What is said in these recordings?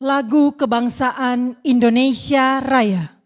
Lagu Kebangsaan Indonesia Raya.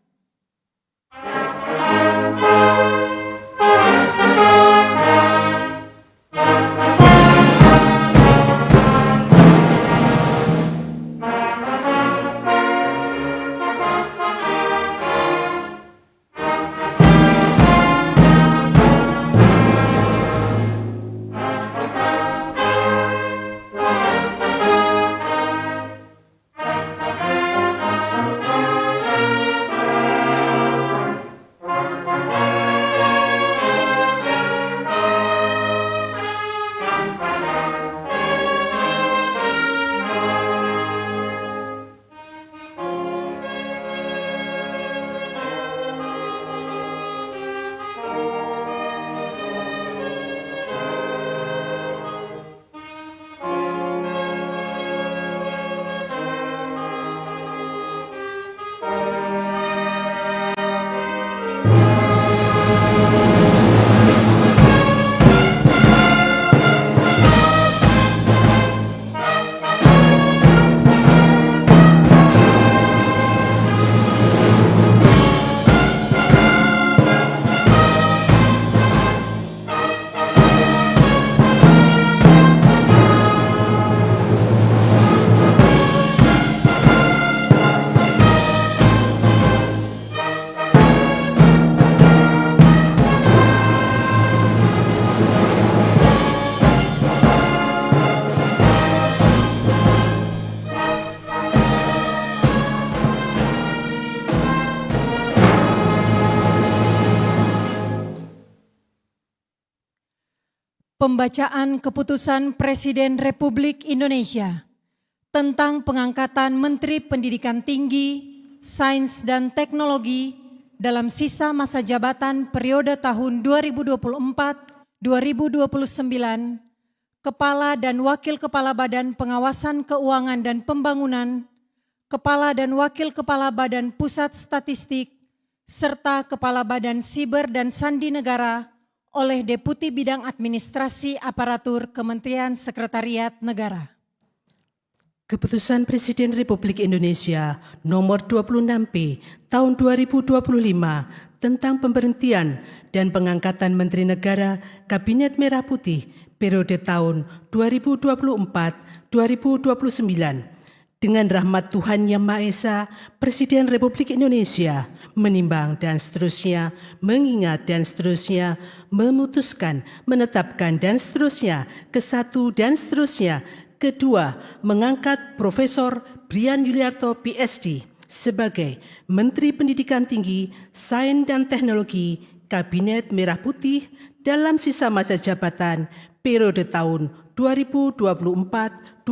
Pembacaan Keputusan Presiden Republik Indonesia tentang pengangkatan Menteri Pendidikan Tinggi, Sains dan Teknologi dalam sisa masa jabatan periode tahun 2024-2029, Kepala dan Wakil Kepala Badan Pengawasan Keuangan dan Pembangunan, Kepala dan Wakil Kepala Badan Pusat Statistik, serta Kepala Badan Siber dan Sandi Negara oleh Deputi Bidang Administrasi Aparatur Kementerian Sekretariat Negara. Keputusan Presiden Republik Indonesia Nomor 26P Tahun 2025 tentang pemberhentian dan pengangkatan Menteri Negara Kabinet Merah Putih periode tahun 2024-2029. Dengan rahmat Tuhan Yang Maha Esa, Presiden Republik Indonesia menimbang dan seterusnya, mengingat dan seterusnya, memutuskan, menetapkan dan seterusnya, kesatu dan seterusnya. Kedua, mengangkat Profesor Brian Yuliarto PhD sebagai Menteri Pendidikan Tinggi, Sains dan Teknologi Kabinet Merah Putih dalam sisa masa jabatan periode tahun 2024-2029.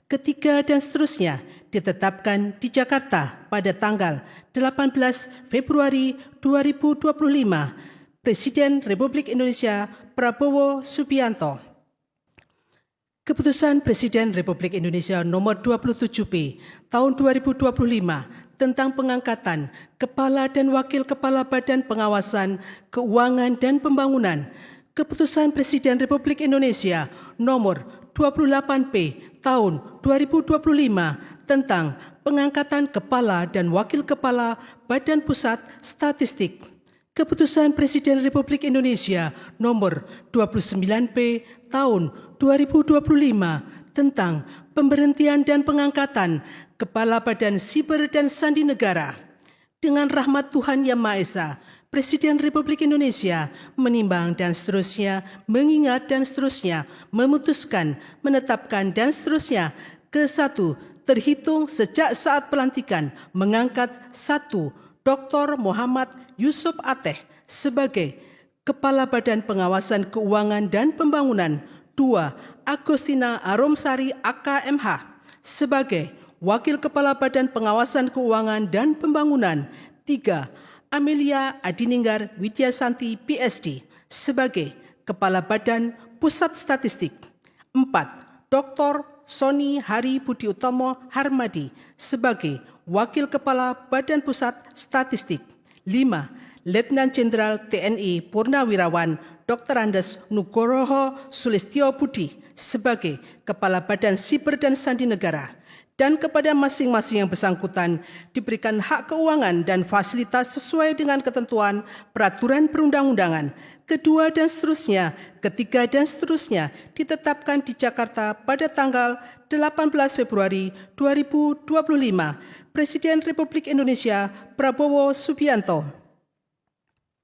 Ketiga dan seterusnya ditetapkan di Jakarta pada tanggal 18 Februari 2025. Presiden Republik Indonesia Prabowo Subianto. Keputusan Presiden Republik Indonesia Nomor 27P Tahun 2025 tentang pengangkatan Kepala dan Wakil Kepala Badan Pengawasan Keuangan dan Pembangunan. Keputusan Presiden Republik Indonesia Nomor 28P Tahun 2025 tentang pengangkatan Kepala dan Wakil Kepala Badan Pusat Statistik. Keputusan Presiden Republik Indonesia Nomor 29P Tahun 2025 tentang pemberhentian dan pengangkatan Kepala Badan Siber dan Sandi Negara. Dengan rahmat Tuhan Yang Maha Esa, Presiden Republik Indonesia menimbang dan seterusnya, mengingat dan seterusnya, memutuskan, menetapkan dan seterusnya. Kesatu, terhitung sejak saat pelantikan mengangkat 1. Dr. Muhammad Yusuf Ateh sebagai Kepala Badan Pengawasan Keuangan dan Pembangunan. 2. Agustina Aromsari AKMH sebagai Wakil Kepala Badan Pengawasan Keuangan dan Pembangunan. 3. Amelia Adininggar Widyasanti PhD sebagai Kepala Badan Pusat Statistik. 4. Dr. Sony Hari Budi Utomo Harmadi sebagai Wakil Kepala Badan Pusat Statistik. 5. Letnan Jenderal TNI Purnawirawan Dr. Andes Nugroho Sulistyo Budi sebagai Kepala Badan Siber dan Sandi Negara. dan kepada masing-masing yang bersangkutan diberikan hak keuangan dan fasilitas sesuai dengan ketentuan peraturan perundang-undangan. Kedua dan seterusnya, ketiga dan seterusnya ditetapkan di Jakarta pada tanggal 18 Februari 2025. Presiden Republik Indonesia Prabowo Subianto.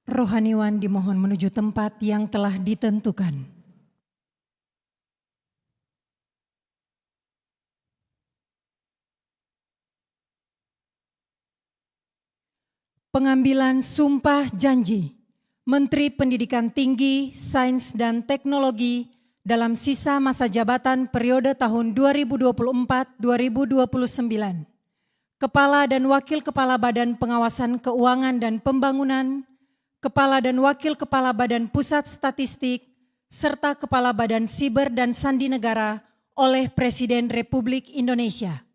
Rohaniwan dimohon menuju tempat yang telah ditentukan. Pengambilan sumpah janji Menteri Pendidikan Tinggi, Sains dan Teknologi dalam sisa masa jabatan periode tahun 2024-2029. Kepala dan Wakil Kepala Badan Pengawasan Keuangan dan Pembangunan, Kepala dan Wakil Kepala Badan Pusat Statistik, serta Kepala Badan Siber dan Sandi Negara oleh Presiden Republik Indonesia.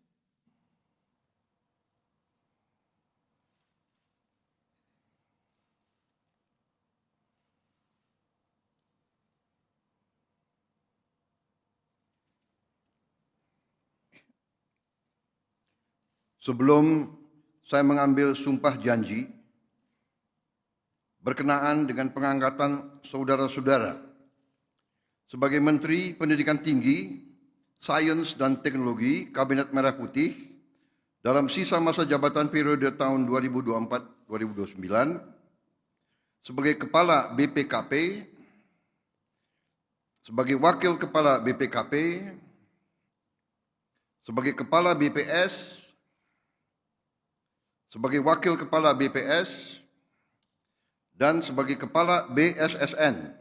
Sebelum saya mengambil sumpah janji berkenaan dengan pengangkatan saudara-saudara sebagai Menteri Pendidikan Tinggi, Sains dan Teknologi Kabinet Merah Putih dalam sisa masa jabatan periode tahun 2024-2029, sebagai Kepala BPKP, sebagai Wakil Kepala BPKP, sebagai Kepala BPS, sebagai Wakil Kepala BPS, dan sebagai Kepala BSSN.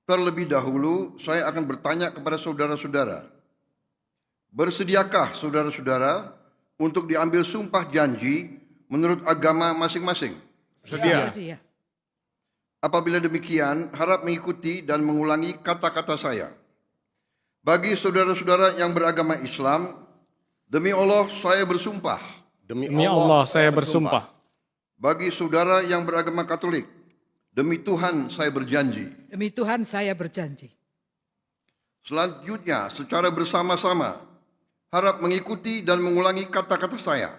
Terlebih dahulu, saya akan bertanya kepada saudara-saudara, bersediakah saudara-saudara untuk diambil sumpah janji menurut agama masing-masing? Sedia. Apabila demikian, harap mengikuti dan mengulangi kata-kata saya. Bagi saudara-saudara yang beragama Islam, demi Allah saya bersumpah. Demi Allah saya bersumpah. Bagi saudara yang beragama Katolik, demi Tuhan saya berjanji. Demi Tuhan saya berjanji. Selanjutnya, secara bersama-sama, harap mengikuti dan mengulangi kata-kata saya.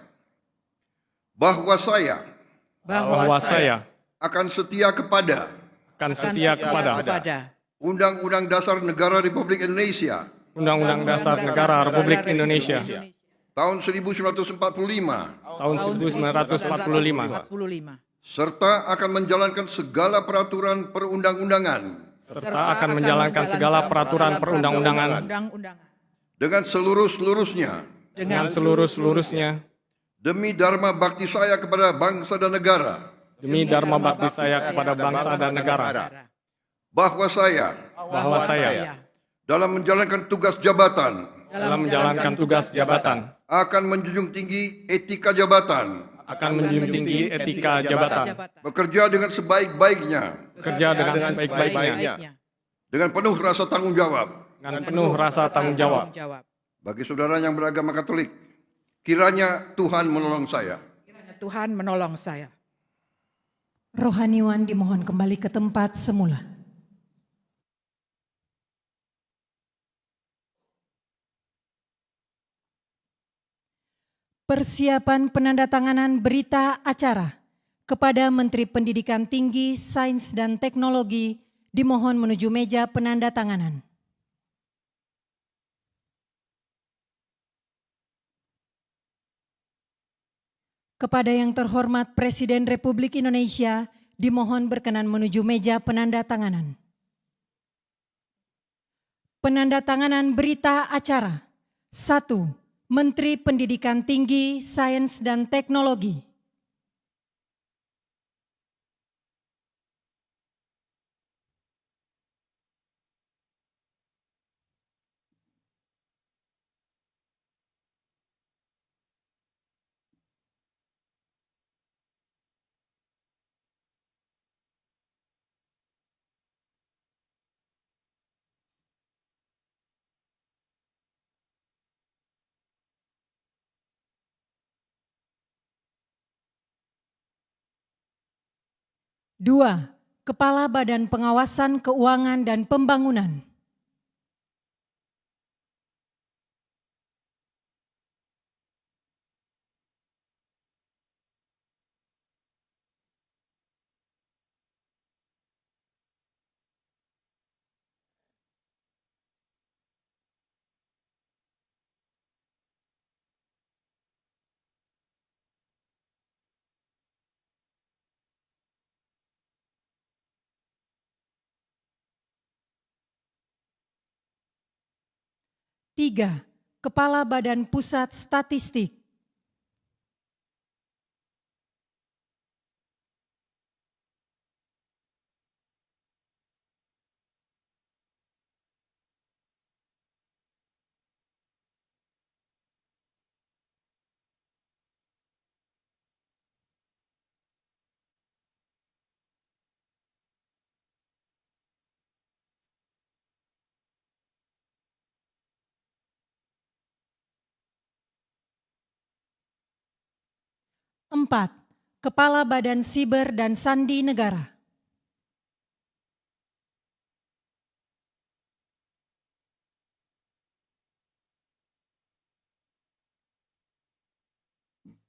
Bahwa saya akan setia kepada Undang-Undang Dasar Negara Republik Indonesia Undang-Undang Dasar Negara Republik Indonesia tahun 1945 serta akan menjalankan segala peraturan perundang-undangan dengan seluruh-seluruhnya demi dharma bakti saya kepada bangsa dan negara. Bahwa saya dalam menjalankan tugas jabatan akan menjunjung tinggi etika jabatan, bekerja dengan sebaik-baiknya, dengan penuh rasa tanggung jawab. Bagi saudara yang beragama Katolik, kiranya Tuhan menolong saya. Rohaniwan dimohon kembali ke tempat semula. Persiapan penandatanganan berita acara kepada Menteri Pendidikan Tinggi, Sains dan Teknologi dimohon menuju meja penandatanganan. Kepada yang terhormat Presiden Republik Indonesia dimohon berkenan menuju meja penandatanganan. Penandatanganan berita acara. 1. Menteri Pendidikan Tinggi, Sains dan Teknologi. Dua, Kepala Badan Pengawasan Keuangan dan Pembangunan. 3. Kepala Badan Pusat Statistik. 4. Kepala Badan Siber dan Sandi Negara. 5.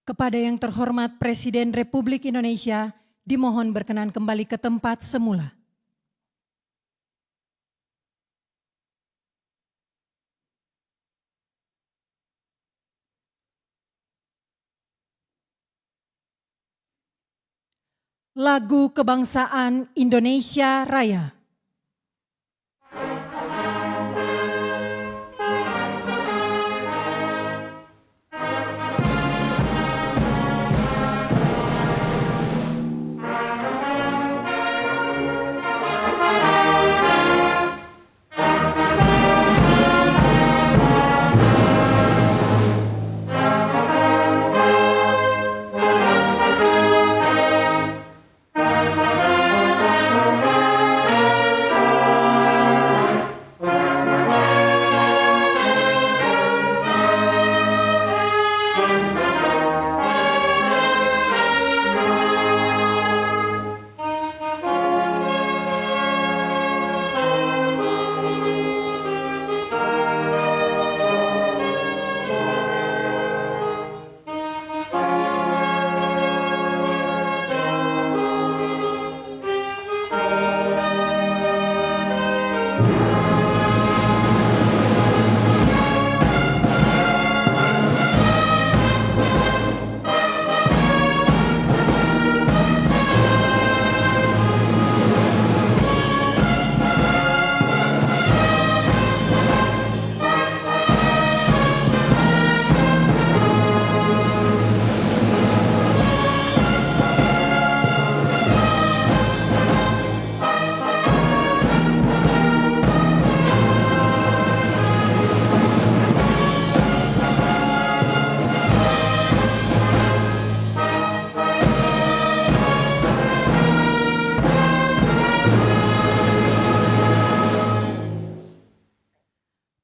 Kepada yang terhormat Presiden Republik Indonesia, dimohon berkenan kembali ke tempat semula. Lagu Kebangsaan Indonesia Raya.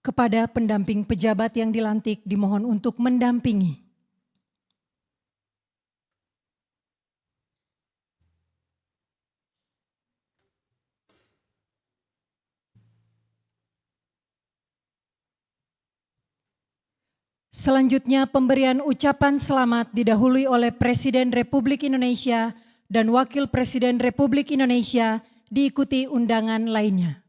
Kepada pendamping pejabat yang dilantik dimohon untuk mendampingi. Selanjutnya pemberian ucapan selamat didahului oleh Presiden Republik Indonesia dan Wakil Presiden Republik Indonesia diikuti undangan lainnya.